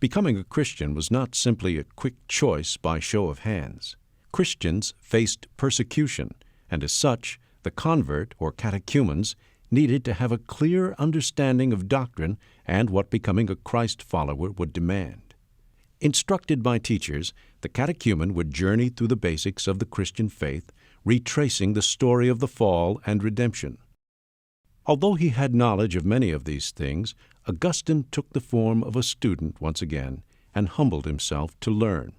Becoming a Christian was not simply a quick choice by show of hands. Christians faced persecution, and as such, the convert or catechumens needed to have a clear understanding of doctrine and what becoming a Christ follower would demand. Instructed by teachers, the catechumen would journey through the basics of the Christian faith, retracing the story of the fall and redemption. Although he had knowledge of many of these things, Augustine took the form of a student once again and humbled himself to learn.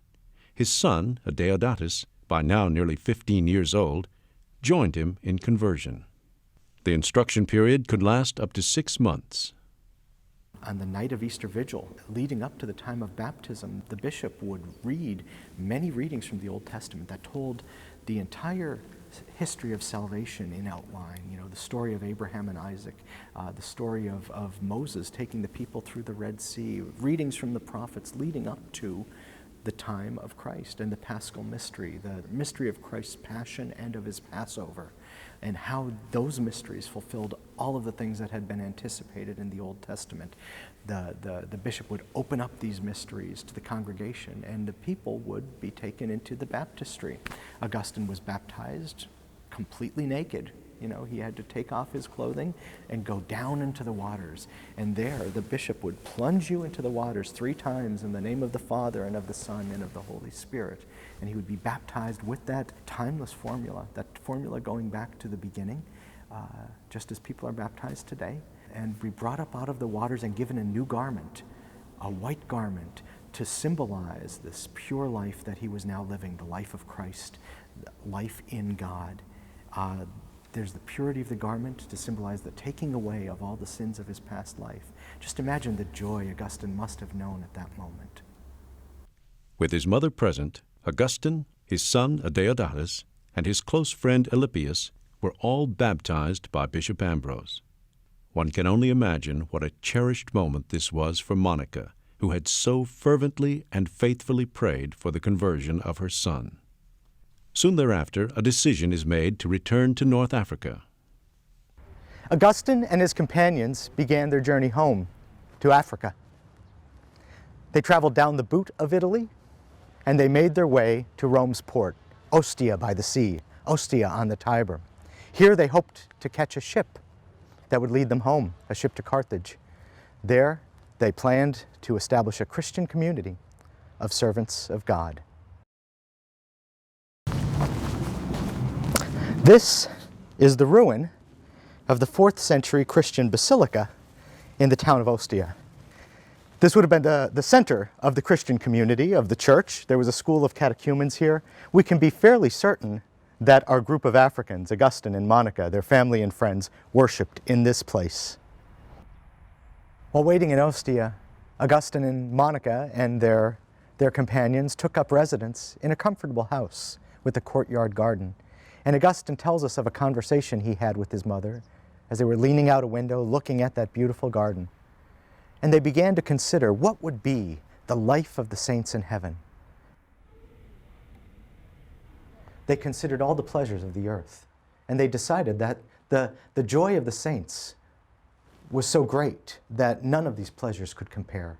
His son, Deodatus, by now nearly 15 years old, joined him in conversion. The instruction period could last up to 6 months. On the night of Easter Vigil, leading up to the time of baptism, the bishop would read many readings from the Old Testament that told the entire history of salvation in outline. You know, the story of Abraham and Isaac, the story of Moses taking the people through the Red Sea, readings from the prophets leading up to the time of Christ and the Paschal mystery, the mystery of Christ's passion and of his Passover, and how those mysteries fulfilled all of the things that had been anticipated in the Old Testament. The bishop would open up these mysteries to the congregation, and the people would be taken into the baptistry. Augustine was baptized completely naked. You know, he had to take off his clothing and go down into the waters. And there, the bishop would plunge you into the waters 3 times in the name of the Father and of the Son and of the Holy Spirit. And he would be baptized with that timeless formula, that formula going back to the beginning, just as people are baptized today. And be brought up out of the waters and given a new garment, a white garment, to symbolize this pure life that he was now living, the life of Christ, life in God. There's the purity of the garment to symbolize the taking away of all the sins of his past life. Just imagine the joy Augustine must have known at that moment. With his mother present, Augustine, his son Deodatus, and his close friend Alypius were all baptized by Bishop Ambrose. One can only imagine what a cherished moment this was for Monica, who had so fervently and faithfully prayed for the conversion of her son. Soon thereafter, a decision is made to return to North Africa. Augustine and his companions began their journey home to Africa. They traveled down the boot of Italy, and they made their way to Rome's port, Ostia by the sea, Ostia on the Tiber. Here they hoped to catch a ship that would lead them home, a ship to Carthage. There they planned to establish a Christian community of servants of God. This is the ruin of the 4th century Christian basilica in the town of Ostia. This would have been the center of the Christian community, of the church. There was a school of catechumens here. We can be fairly certain that our group of Africans, Augustine and Monica, their family and friends, worshipped in this place. While waiting in Ostia, Augustine and Monica and their companions took up residence in a comfortable house with a courtyard garden. And Augustine tells us of a conversation he had with his mother as they were leaning out a window looking at that beautiful garden. And they began to consider what would be the life of the saints in heaven. They considered all the pleasures of the earth, and they decided that the joy of the saints was so great that none of these pleasures could compare.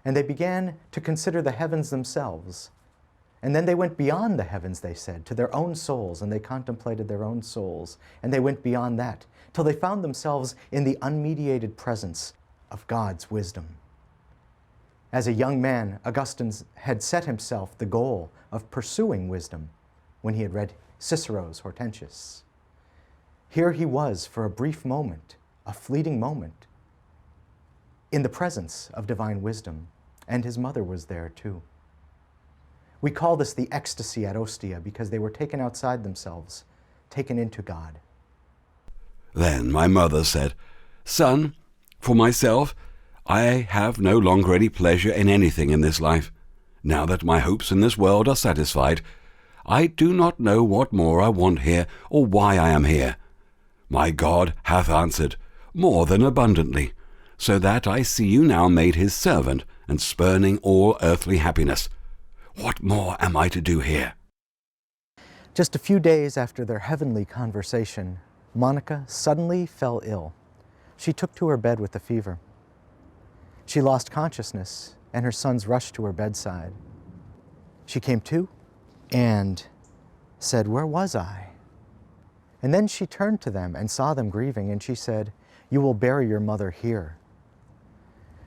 And they began to consider the heavens themselves. And then they went beyond the heavens, they said, to their own souls, and they contemplated their own souls. And they went beyond that, till they found themselves in the unmediated presence of God's wisdom. As a young man, Augustine had set himself the goal of pursuing wisdom when he had read Cicero's Hortensius. Here he was for a brief moment, a fleeting moment, in the presence of divine wisdom. and his mother was there too. We call this the ecstasy at Ostia because they were taken outside themselves, taken into God. Then my mother said, "Son, for myself, I have no longer any pleasure in anything in this life. Now that my hopes in this world are satisfied, I do not know what more I want here or why I am here. My God hath answered more than abundantly, so that I see you now made his servant and spurning all earthly happiness. What more am I to do here?" Just a few days after their heavenly conversation, Monica suddenly fell ill. She took to her bed with a fever. She lost consciousness, and her sons rushed to her bedside. She came to and said, "Where was I?" And then she turned to them and saw them grieving, and she said, "You will bury your mother here."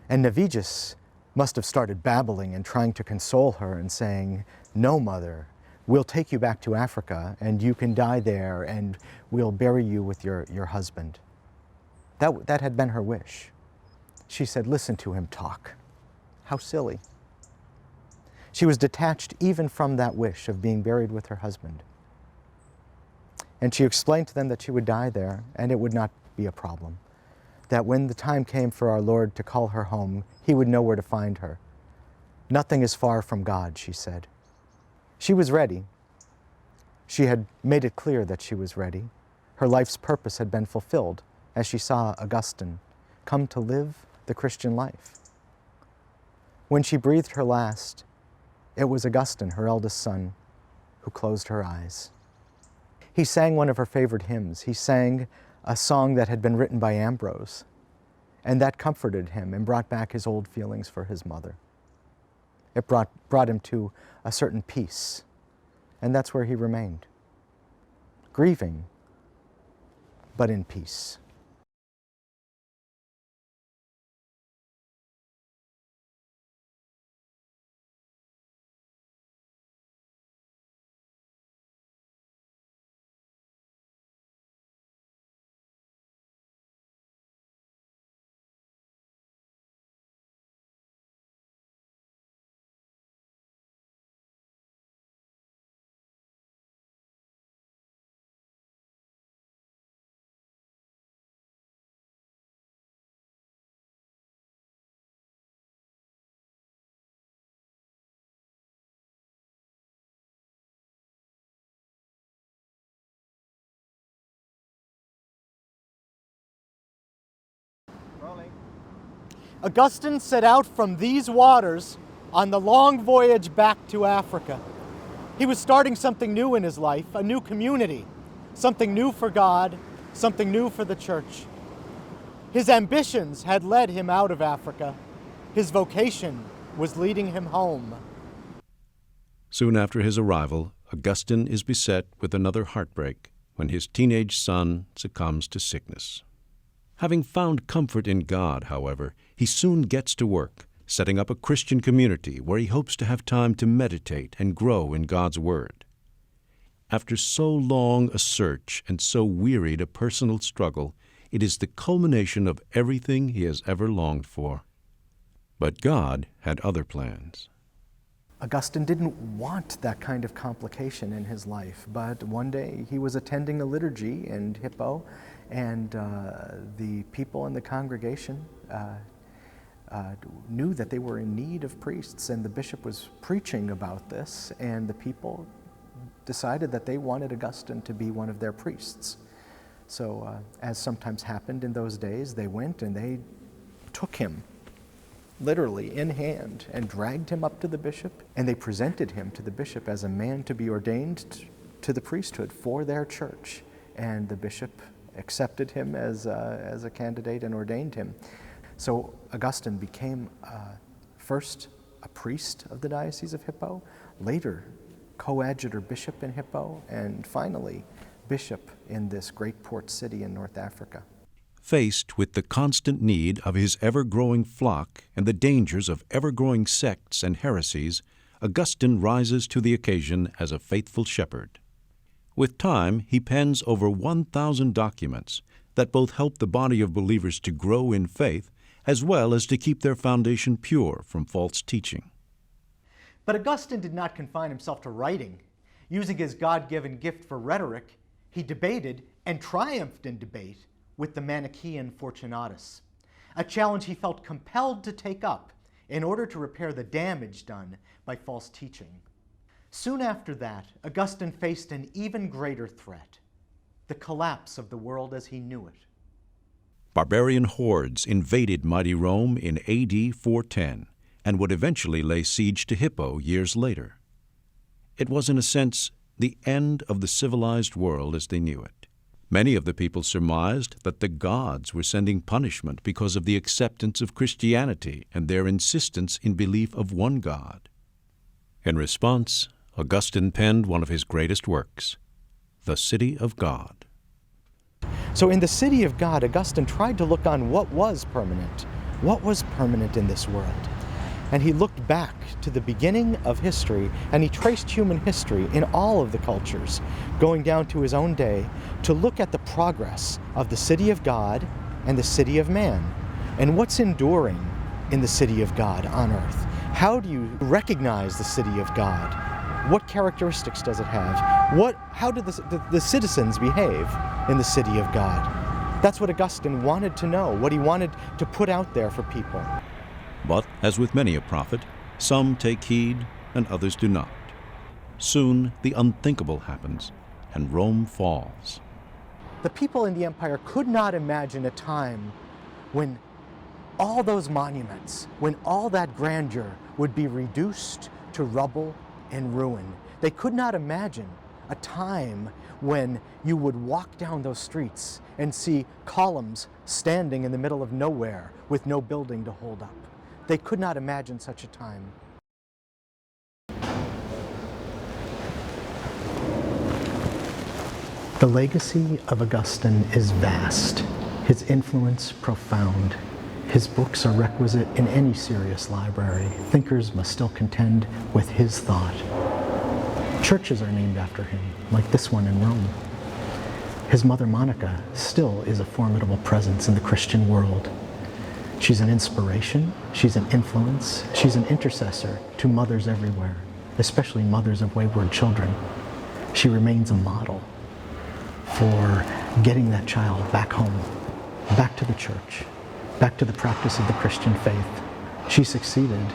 And Navigus must have started babbling and trying to console her and saying, "No, mother, we'll take you back to Africa, and you can die there, and we'll bury you with your husband." That had been her wish. She said, "Listen to him talk. How silly." She was detached even from that wish of being buried with her husband. And she explained to them that she would die there, and it would not be a problem. That when the time came for our Lord to call her home, he would know where to find her. Nothing is far from God, she said. She was ready. She had made it clear that she was ready. Her life's purpose had been fulfilled as she saw Augustine come to live the Christian life. When she breathed her last, it was Augustine, her eldest son, who closed her eyes. He sang one of her favorite hymns. He sang a song that had been written by Ambrose, and that comforted him and brought back his old feelings for his mother. It brought him to a certain peace, and that's where he remained, grieving, but in peace. Augustine set out from these waters on the long voyage back to Africa. He was starting something new in his life, a new community, something new for God, something new for the church. His ambitions had led him out of Africa. His vocation was leading him home. Soon after his arrival, Augustine is beset with another heartbreak when his teenage son succumbs to sickness. Having found comfort in God, however, he soon gets to work, setting up a Christian community where he hopes to have time to meditate and grow in God's Word. After so long a search and so wearied a personal struggle, it is the culmination of everything he has ever longed for. But God had other plans. Augustine didn't want that kind of complication in his life, but one day he was attending a liturgy in Hippo, and the people in the congregation knew that they were in need of priests, and the bishop was preaching about this, and the people decided that they wanted Augustine to be one of their priests. So, as sometimes happened in those days, they went and they took him literally in hand and dragged him up to the bishop, and they presented him to the bishop as a man to be ordained to the priesthood for their church. And the bishop accepted him as a candidate and ordained him. So Augustine became first a priest of the Diocese of Hippo, later coadjutor bishop in Hippo, and finally bishop in this great port city in North Africa. Faced with the constant need of his ever-growing flock and the dangers of ever-growing sects and heresies, Augustine rises to the occasion as a faithful shepherd. With time, he pens over 1,000 documents that both help the body of believers to grow in faith as well as to keep their foundation pure from false teaching. But Augustine did not confine himself to writing. Using his God-given gift for rhetoric, he debated and triumphed in debate with the Manichaean Fortunatus, a challenge he felt compelled to take up in order to repair the damage done by false teaching. Soon after that, Augustine faced an even greater threat, the collapse of the world as he knew it. Barbarian hordes invaded mighty Rome in AD 410 and would eventually lay siege to Hippo years later. It was, in a sense, the end of the civilized world as they knew it. Many of the people surmised that the gods were sending punishment because of the acceptance of Christianity and their insistence in belief of one God. In response, Augustine penned one of his greatest works, The City of God. So in The City of God, Augustine tried to look on what was permanent in this world. And he looked back to the beginning of history, and he traced human history in all of the cultures, going down to his own day, to look at the progress of the city of God and the city of man, and what's enduring in the city of God on earth. How do you recognize the city of God? What characteristics does it have? How do the citizens behave in the city of God? That's what Augustine wanted to know, what he wanted to put out there for people. But, as with many a prophet, some take heed and others do not. Soon the unthinkable happens, and Rome falls. The people in the empire could not imagine a time when all those monuments, when all that grandeur would be reduced to rubble and ruin. They could not imagine a time when you would walk down those streets and see columns standing in the middle of nowhere with no building to hold up. They could not imagine such a time. The legacy of Augustine is vast, his influence profound. His books are requisite in any serious library. Thinkers must still contend with his thought. Churches are named after him, like this one in Rome. His mother Monica still is a formidable presence in the Christian world. She's an inspiration, she's an influence, she's an intercessor to mothers everywhere, especially mothers of wayward children. She remains a model for getting that child back home, back to the church, back to the practice of the Christian faith. She succeeded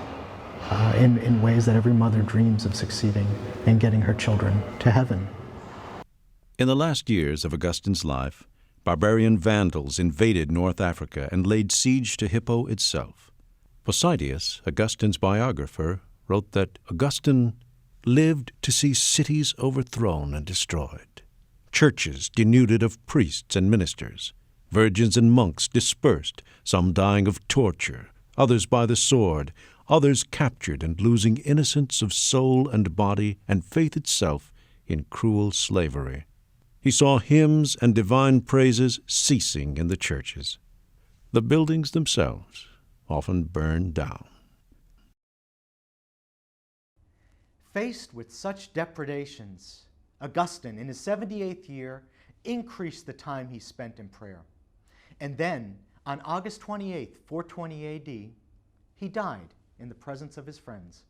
in ways that every mother dreams of succeeding in getting her children to heaven. In the last years of Augustine's life, barbarian Vandals invaded North Africa and laid siege to Hippo itself. Posidonius, Augustine's biographer, wrote that Augustine lived to see cities overthrown and destroyed, churches denuded of priests and ministers, virgins and monks dispersed, some dying of torture, others by the sword, others captured and losing innocence of soul and body and faith itself in cruel slavery. He saw hymns and divine praises ceasing in the churches. The buildings themselves often burned down. Faced with such depredations, Augustine, in his 78th year, increased the time he spent in prayer. And then, on August 28, 420 AD, he died in the presence of his friends.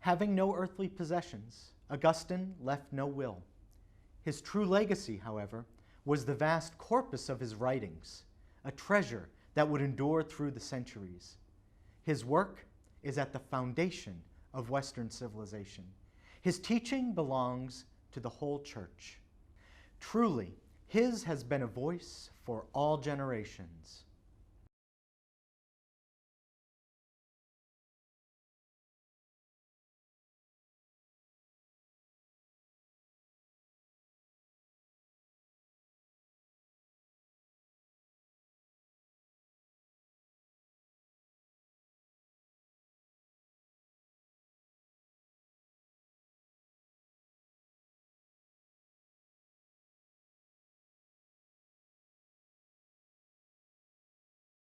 Having no earthly possessions, Augustine left no will. His true legacy, however, was the vast corpus of his writings, a treasure that would endure through the centuries. His work is at the foundation of Western civilization. His teaching belongs to the whole church. Truly, his has been a voice for all generations.